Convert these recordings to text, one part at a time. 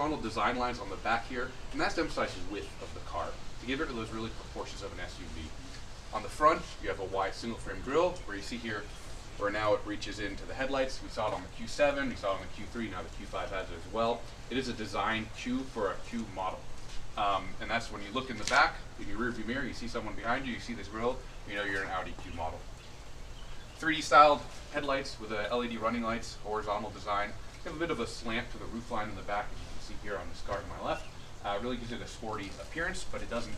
horizontal design lines on the back here, and that's to emphasize the width of the car, to give it those really proportions of an SUV. On the front, you have a wide single frame grille, where you see here, where now it reaches into the headlights. We saw it on the Q7, we saw it on the Q3, now the Q5 has it as well. It is a design Q for a Q model. And that's when you look in the back, in your rear view mirror, you see someone behind you, you see this grille, you know you're an Audi Q model. 3D styled headlights with LED running lights, horizontal design. You have a bit of a slant to the roof line in the back, as you can see here on this car to my left. Really gives it a sporty appearance, but it doesn't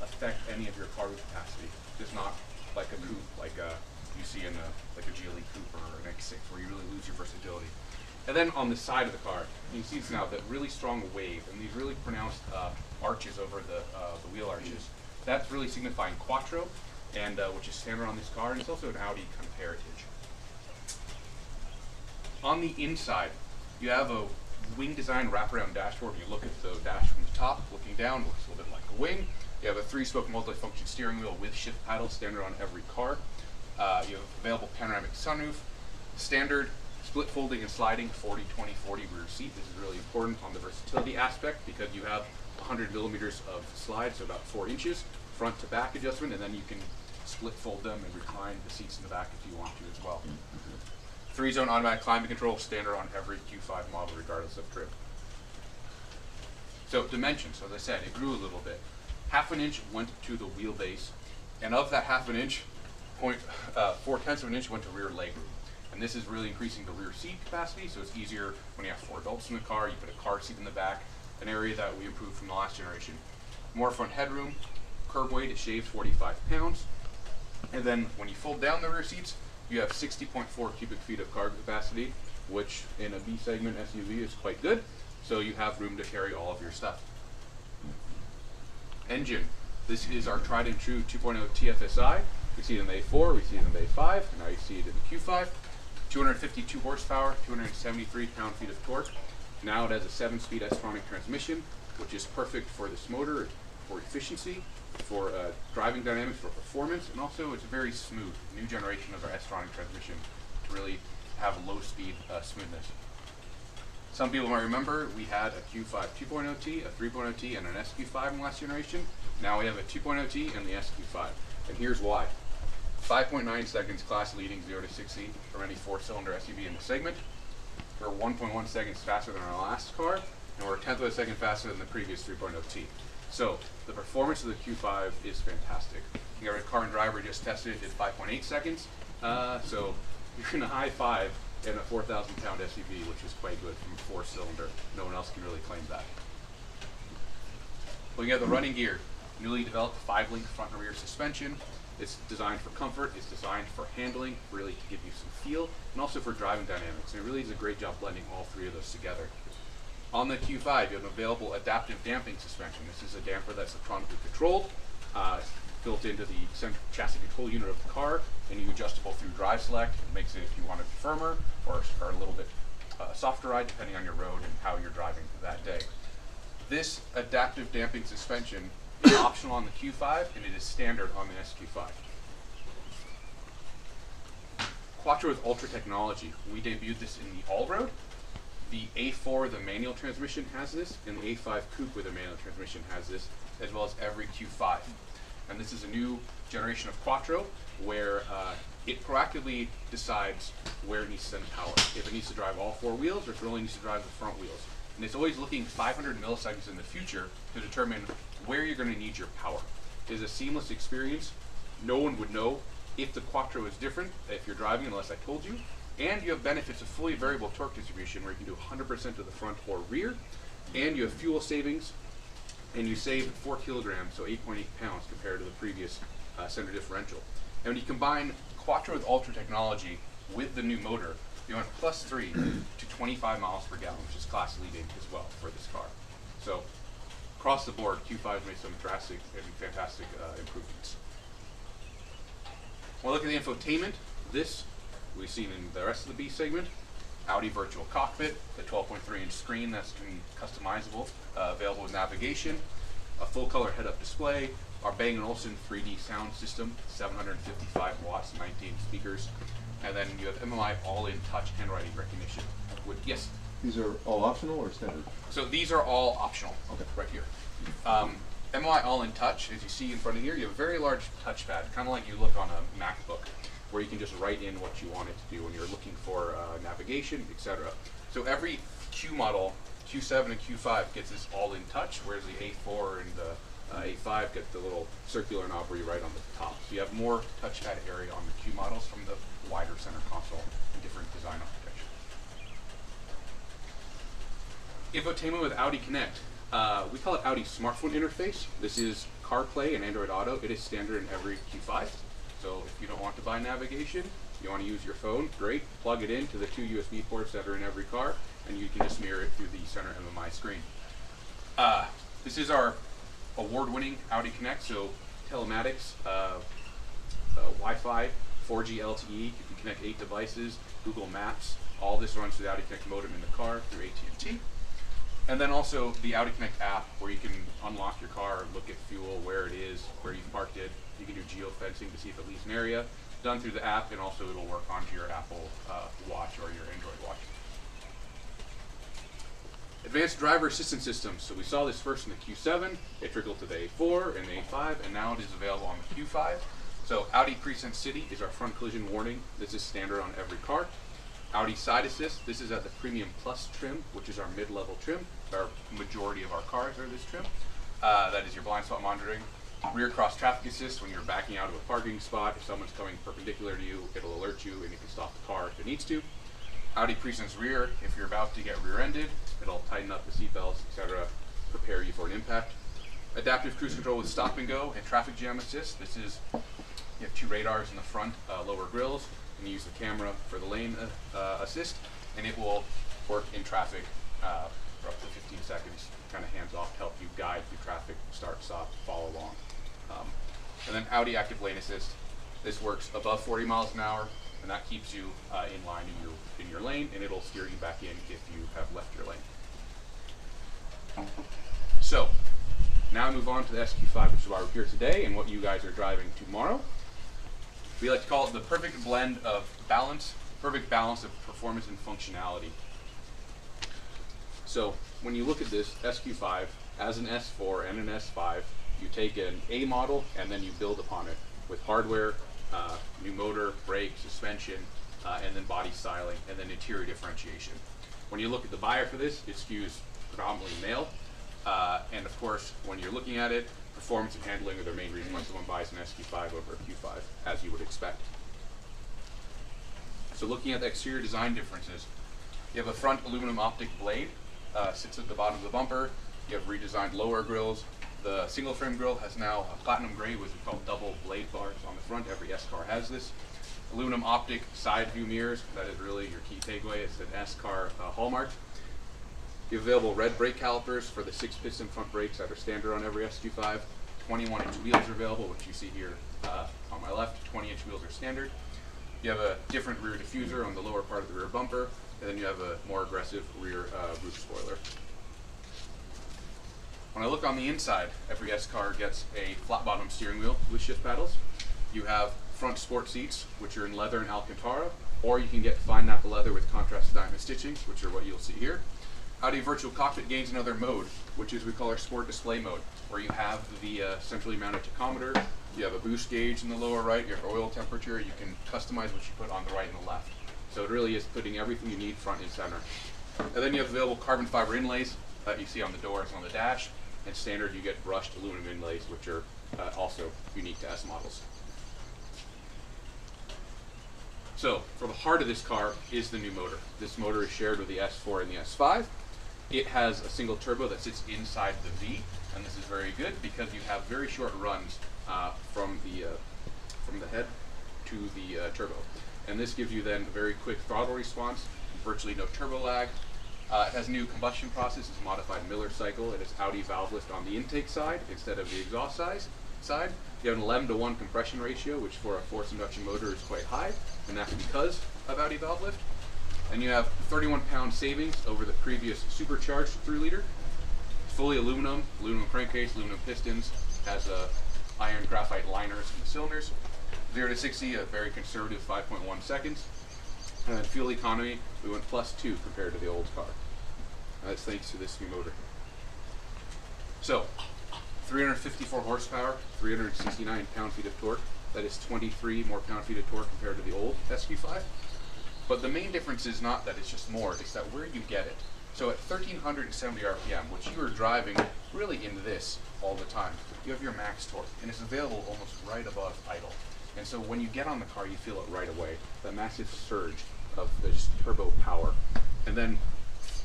affect any of your cargo capacity. It's not like a coupe, like you see in like a GLE coupe or an X6, where you really lose your versatility. And then on the side of the car, you can see it's now that really strong wave and these really pronounced arches over the wheel arches. That's really signifying Quattro, and which is standard on this car, and it's also an Audi kind of heritage. On the inside, you have a wing design wraparound dashboard. You look at the dash from the top, looking down, it looks a little bit like a wing. You have a 3-spoke multi-function steering wheel with shift paddle, standard on every car. You have available panoramic sunroof, standard split folding and sliding 40-20-40 rear seat. This is really important on the versatility aspect because you have 100 millimeters of slide, so about 4 inches, front to back adjustment, and then you can split fold them and recline the seats in the back if you want to as well. 3-zone automatic climate control, standard on every Q5 model regardless of trim. So dimensions, as I said, it grew a little bit. 1/2 inch went to the wheelbase, and of that 1/2 inch, 0.4 inch went to rear legroom. And this is really increasing the rear seat capacity, so it's easier when you have 4 adults in the car, you put a car seat in the back, an area that we improved from the last generation. More front headroom, curb weight is shaved 45 pounds. And then when you fold down the rear seats, you have 60.4 cubic feet of cargo capacity, which in a B segment SUV is quite good. So you have room to carry all of your stuff. Engine. This is our tried and true 2.0 TFSI. We see it in the A4, we see it in the A5, and now you see it in the Q5. 252 horsepower, 273 pound-feet of torque. Now it has a 7-speed S-tronic transmission, which is perfect for this motor, for efficiency, for driving dynamics, for performance, and also it's very smooth. New generation of our S-tronic transmission to really have low-speed smoothness. Some people might remember we had a Q5 2.0T, a 3.0T, and an SQ5 in the last generation. Now we have a 2.0T and the SQ5, and here's why. 5.9 seconds class leading 0 to 60 from any 4-cylinder SUV in the segment. We're 1.1 seconds faster than our last car, and we're 1/10 of a second faster than the previous 3.0T. So the performance of the Q5 is fantastic. Our car and driver just tested it, did 5.8 seconds. So you're in a high 5 in a 4,000 pound SUV, which is quite good from a 4-cylinder. No one else can really claim that. Looking at the running gear, newly developed 5-link front and rear suspension. It's designed for comfort, it's designed for handling, really to give you some feel, and also for driving dynamics. And it really does a great job blending all 3 of those together. On the Q5, you have an available adaptive damping suspension. This is a damper that's electronically controlled, built into the central chassis control unit of the car, and you adjustable through drive select. It makes it if you want it firmer or a little bit softer ride, depending on your road and how you're driving that day. This adaptive damping suspension is optional on the Q5, and it is standard on the SQ5. Quattro with Ultra technology. We debuted this in the all-road. The A4, the manual transmission, has this, and the A5 Coupe with a manual transmission has this, as well as every Q5. And this is a new generation of Quattro, where it proactively decides where it needs to send power. If it needs to drive all 4 wheels, or if it only needs to drive the front wheels. And it's always looking 500 milliseconds in the future to determine where you're going to need your power. It is a seamless experience. No one would know if the Quattro is different if you're driving unless I told you. And you have benefits of fully variable torque distribution where you can do 100% to the front or rear. And you have fuel savings, and you save 4 kilograms, so 8.8 pounds compared to the previous center differential. And when you combine Quattro with Ultra technology with the new motor, you went +3 to 25 miles per gallon, which is class leading as well for this car. So across the board, Q5 made some drastic and fantastic improvements. When we look at the infotainment, this we've seen in the rest of the B segment. Audi virtual cockpit, the 12.3-inch screen that's customizable, available with navigation, a full color head-up display, our Bang & Olufsen 3D sound system, 755 watts, 19 speakers, and then you have MMI all-in touch handwriting recognition. Yes? These are all optional or standard? So these are all optional, Okay. right here. MOI All in Touch, as you see in front of here, you have a very large touchpad, kind of like you look on a MacBook, where you can just write in what you want it to do when you're looking for navigation, etc. So every Q model, Q7 and Q5 gets this All in Touch, whereas the A4 and the A5 get the little circular knob where you write on the top. So you have more touchpad area on the Q models from the wider center console and different design architecture. Infotainment with Audi Connect. We call it Audi smartphone interface. This is CarPlay and Android Auto. It is standard in every Q5. So if you don't want to buy navigation, you want to use your phone, great. Plug it into the 2 USB ports that are in every car, and you can just mirror it through the center MMI screen. This is our award-winning Audi Connect, so telematics, Wi-Fi, 4G LTE, you can connect 8 devices, Google Maps, all this runs through the Audi Connect modem in the car through AT&T. And then also the Audi Connect app, where you can unlock your car, look at fuel, where it is, where you've parked it. You can do geofencing to see if it leaves an area, done through the app, and also it'll work onto your Apple Watch or your Android Watch. Advanced driver assistance systems. So we saw this first in the Q7, it trickled to the A4 and the A5, and now it is available on the Q5. So Audi Presense City is our front collision warning. This is standard on every car. Audi Side Assist, this is at the Premium Plus trim, which is our mid-level trim. Our majority of our cars are this trim. That is your blind spot monitoring. Rear cross traffic assist, when you're backing out of a parking spot, if someone's coming perpendicular to you, it'll alert you and you can stop the car if it needs to. Audi Presense Rear, if you're about to get rear-ended, it'll tighten up the seatbelts, etc., prepare you for an impact. Adaptive cruise control with stop and go and traffic jam assist. This is, you have 2 radars in the front, lower grills, and you use the camera for the lane assist, and it will work in traffic for up to 15 seconds, kind of hands off to help you guide through traffic, start, stop, follow along. And then Audi Active Lane Assist. This works above 40 miles an hour, and that keeps you in line in your lane, and it'll steer you back in if you have left your lane. So, now I move on to the SQ5, which is why we're here today, and what you guys are driving tomorrow. We like to call it the perfect blend of balance, perfect balance of performance and functionality. So when you look at this SQ5 as an S4 and an S5, you take an A model and then you build upon it with hardware, new motor, brake, suspension, and then body styling, and then interior differentiation. When you look at the buyer for this, it skews predominantly male, and of course, when you're looking at it, performance and handling are the main reason why someone buys an SQ5 over a Q5, as you would expect. So looking at the exterior design differences, you have a front aluminum optic blade, sits at the bottom of the bumper. You have redesigned lower grills. The single frame grille has now a platinum gray, which is called double blade bars on the front. Every S car has this. Aluminum optic side view mirrors, that is really your key takeaway. It's an S car hallmark. You have available red brake calipers for the 6-piston front brakes that are standard on every SQ5. 21-inch wheels are available, which you see here on my left. 20-inch wheels are standard. You have a different rear diffuser on the lower part of the rear bumper, and then you have a more aggressive rear roof spoiler. When I look on the inside, every S car gets a flat bottom steering wheel with shift paddles. You have front sport seats, which are in leather and Alcantara, or you can get fine nappa leather with contrasted diamond stitching, which are what you'll see here. Audi Virtual Cockpit gains another mode, which is we call our sport display mode, where you have the centrally mounted tachometer, you have a boost gauge in the lower right, you have oil temperature, you can customize what you put on the right and the left. So it really is putting everything you need front and center. And then you have available carbon fiber inlays that you see on the doors and on the dash, and standard you get brushed aluminum inlays, which are also unique to S models. So for the heart of this car is the new motor. This motor is shared with the S4 and the S5. It has a single turbo that sits inside the V, and this is very good because you have very short runs from the head to the turbo. And this gives you then a very quick throttle response, virtually no turbo lag. It has a new combustion process, it's a modified Miller cycle. It has Audi valve lift on the intake side instead of the exhaust side. You have an 11:1 compression ratio, which for a forced induction motor is quite high, and that's because of Audi valve lift. And you have 31-pound savings over the previous supercharged 3-liter. Fully aluminum crankcase, aluminum pistons, has iron graphite liners in the cylinders. 0 to 60, a very conservative 5.1 seconds. And then fuel economy, we went +2 compared to the old car. That's thanks to this new motor. So, 354 horsepower, 369 pound-feet of torque. That is 23 more pound-feet of torque compared to the old SQ5. But the main difference is not that it's just more, it's that where you get it. So at 1370 RPM, which you are driving really into this all the time, you have your max torque, and it's available almost right above idle. And so when you get on the car, you feel it right away, that massive surge of the just turbo power. And then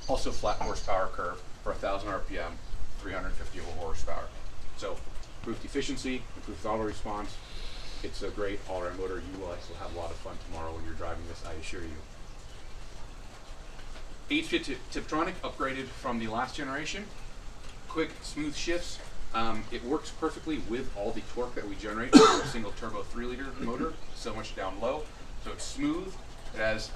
also flat horsepower curve for 1000 RPM, 350 horsepower. So improved efficiency, improved throttle response. It's a great all-around motor. You will also have a lot of fun tomorrow when you're driving this, I assure you. 8-bit Tiptronic upgraded from the last generation. Quick, smooth shifts. It works perfectly with all the torque that we generate from a single turbo 3-liter motor, so much down low. So it's smooth. It has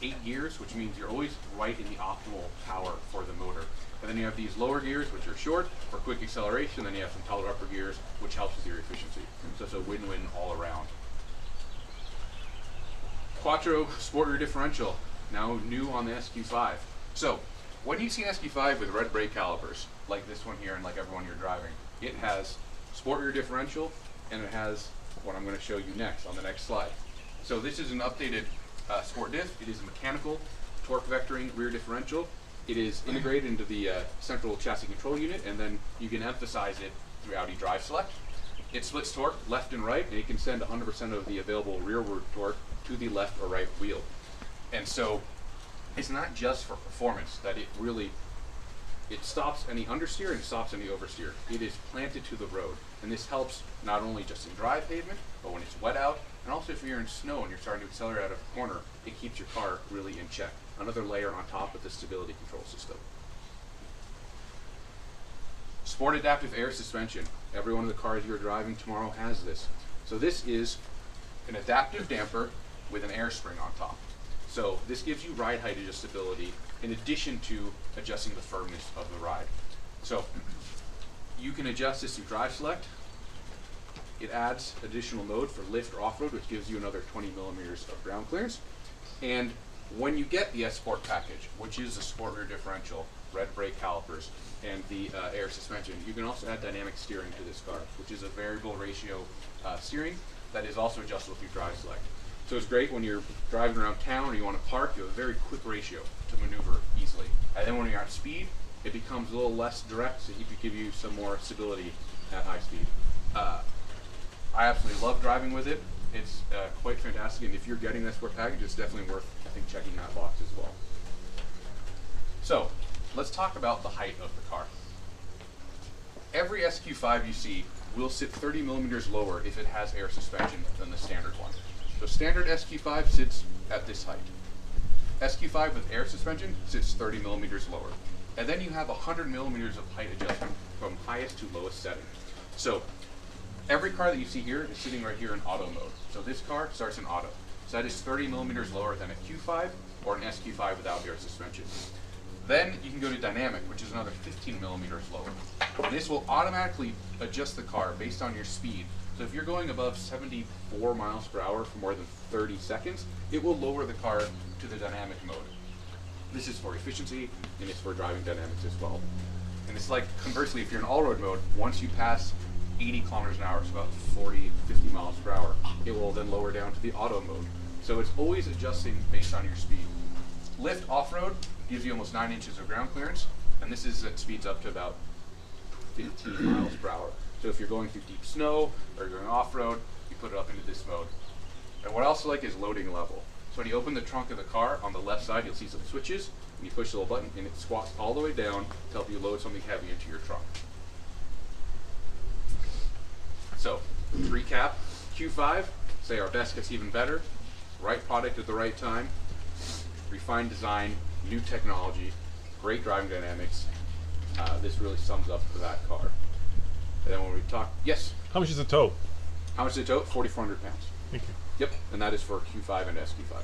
8 gears, which means you're always right in the optimal power for the motor. And then you have these lower gears, which are short for quick acceleration. Then you have some taller upper gears, which helps with your efficiency. So it's a win-win all around. Quattro sport rear differential, now new on the SQ5. So when you see an SQ5 with red brake calipers, like this one here and like everyone you're driving, it has sport rear differential, and it has what I'm going to show you next on the next slide. So this is an updated sport diff. It is a mechanical torque vectoring rear differential. It is integrated into the central chassis control unit, and then you can emphasize it through Audi Drive Select. It splits torque left and right, and it can send 100% of the available rearward torque to the left or right wheel. And so it's not just for performance that it stops any understeer and stops any oversteer. It is planted to the road, and this helps not only just in dry pavement, but when it's wet out, and also if you're in snow and you're starting to accelerate out of a corner, it keeps your car really in check. Another layer on top of the stability control system. Sport adaptive air suspension. Every one of the cars you're driving tomorrow has this. So this is an adaptive damper with an air spring on top. So this gives you ride height adjustability in addition to adjusting the firmness of the ride. So you can adjust this through Drive Select. It adds additional mode for lift or off-road, which gives you another 20 millimeters of ground clearance. And when you get the S Sport package, which is a sport rear differential, red brake calipers, and the air suspension, you can also add dynamic steering to this car, which is a variable ratio steering that is also adjustable through Drive Select. So it's great when you're driving around town or you want to park, you have a very quick ratio to maneuver easily. And then when you're at speed, it becomes a little less direct, so it can give you some more stability at high speed. I absolutely love driving with it. It's quite fantastic, and if you're getting this sport package, it's definitely worth, I think, checking that box as well. So let's talk about the height of the car. Every SQ5 you see will sit 30 millimeters lower if it has air suspension than the standard one. So standard SQ5 sits at this height. SQ5 with air suspension sits 30 millimeters lower. And then you have 100 millimeters of height adjustment from highest to lowest setting. So every car that you see here is sitting right here in auto mode. So this car starts in auto. So that is 30 millimeters lower than a Q5 or an SQ5 without air suspension. Then you can go to dynamic, which is another 15 millimeters lower. And this will automatically adjust the car based on your speed. So if you're going above 74 miles per hour for more than 30 seconds, it will lower the car to the dynamic mode. This is for efficiency, and it's for driving dynamics as well. And it's like, conversely, if you're in all-road mode, once you pass 80 kilometers an hour, so about 40, 50 miles per hour, it will then lower down to the auto mode. So it's always adjusting based on your speed. Lift off-road gives you almost 9 inches of ground clearance, and this is at speeds up to about 15 miles per hour. So if you're going through deep snow or you're going off-road, you put it up into this mode. And what I also like is loading level. So when you open the trunk of the car, on the left side you'll see some switches, and you push the little button and it squats all the way down to help you load something heavy into your trunk. So, to recap, Q5, say our best gets even better, right product at the right time, refined design, new technology, great driving dynamics. This really sums up for that car. And then when we talk, yes? How much is the tow? How much is the tow? 4,400 pounds. Thank you. Yep, and that is for Q5 and SQ5.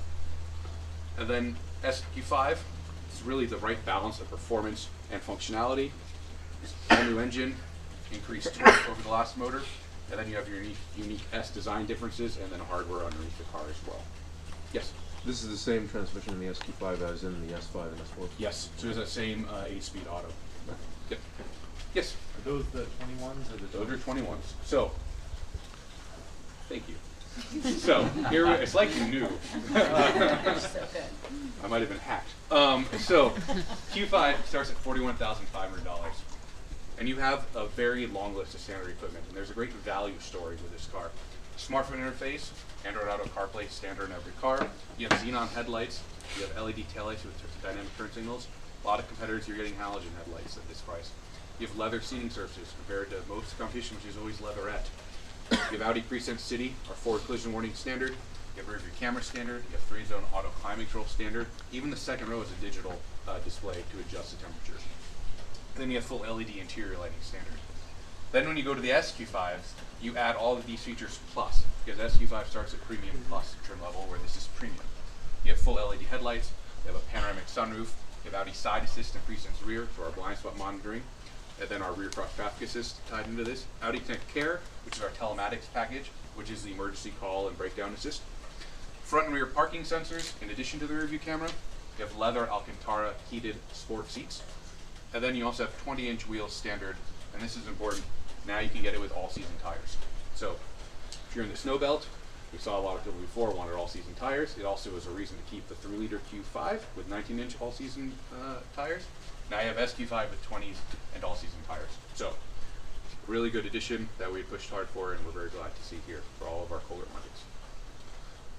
And then SQ5 is really the right balance of performance and functionality. All new engine, increased torque over the last motor, and then you have your unique S design differences and then hardware underneath the car as well. Yes? This is the same transmission in the SQ5 as in the S5 and S4? Yes, so it's that same 8-speed auto. Yep. Yes? Are those the 21s or the Those are 21s. So, thank you. So, here, it's like you knew. They're so good. I might have been hacked. So, Q5 starts at $41,500. And you have a very long list of standard equipment. And there's a great value story with this car. Smartphone interface, Android Auto CarPlay standard in every car. You have xenon headlights. You have LED taillights with dynamic turn signals. A lot of competitors, you're getting halogen headlights at this price. You have leather seating surfaces compared to most competition, which is always leatherette. You have Audi Presense City, our forward collision warning standard. You have rear view camera standard. You have 3-zone auto climate control standard. Even the second row is a digital display to adjust the temperature. Then you have full LED interior lighting standard. Then when you go to the SQ5s, you add all of these features plus, because SQ5 starts at premium plus trim level, where this is premium. You have full LED headlights. You have a panoramic sunroof. You have Audi side assist and Presense rear for our blind spot monitoring. And then our rear cross traffic assist tied into this. Audi Connect Care, which is our telematics package, which is the emergency call and breakdown assist. Front and rear parking sensors, in addition to the rear view camera. You have leather Alcantara heated sport seats. And then you also have 20-inch wheels standard, and this is important. Now you can get it with all-season tires. So if you're in the snow belt, we saw a lot of people before wanted all-season tires. It also is a reason to keep the 3-liter Q5 with 19-inch all-season tires. Now you have SQ5 with 20s and all-season tires. So really good addition that we pushed hard for, and we're very glad to see here for all of our colder markets.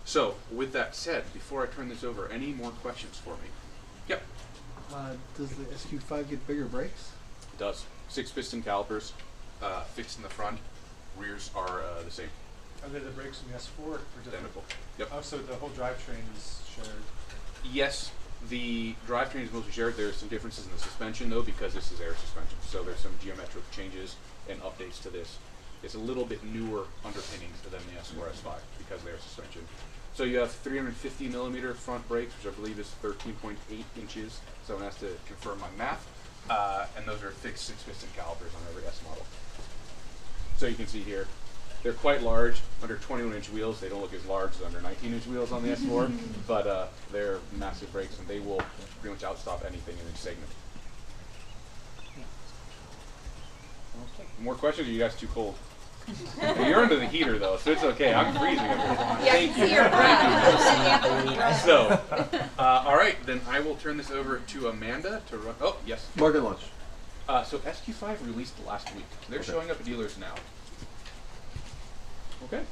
So with that said, before I turn this over, any more questions for me? Yep. Does the SQ5 get bigger brakes? It does. 6-piston calipers, fixed in the front. Rears are the same. Are they the brakes in the S4 or different? Identical. Yep. Oh, so the whole drivetrain is shared. Yes, the drivetrain is mostly shared. There's some differences in the suspension though, because this is air suspension. So there's some geometric changes and updates to this. It's a little bit newer underpinnings than the S4 S5 because of air suspension. So you have 350 millimeter front brakes, which I believe is 13.8 inches. Someone has to confirm my math. And those are fixed 6-piston calipers on every S model. So you can see here, they're quite large. Under 21-inch wheels, they don't look as large as under 19-inch wheels on the S4, but they're massive brakes, and they will pretty much outstop anything in each segment. Okay. More questions, or are you guys too cold? You're under the heater, though, so it's okay. I'm freezing up here. Yeah, Thank you. see your breath. So, all right, then I will turn this over to Amanda to run. Oh, yes. Market launch. So SQ5 released last week. They're Okay. showing up at dealers now. Okay.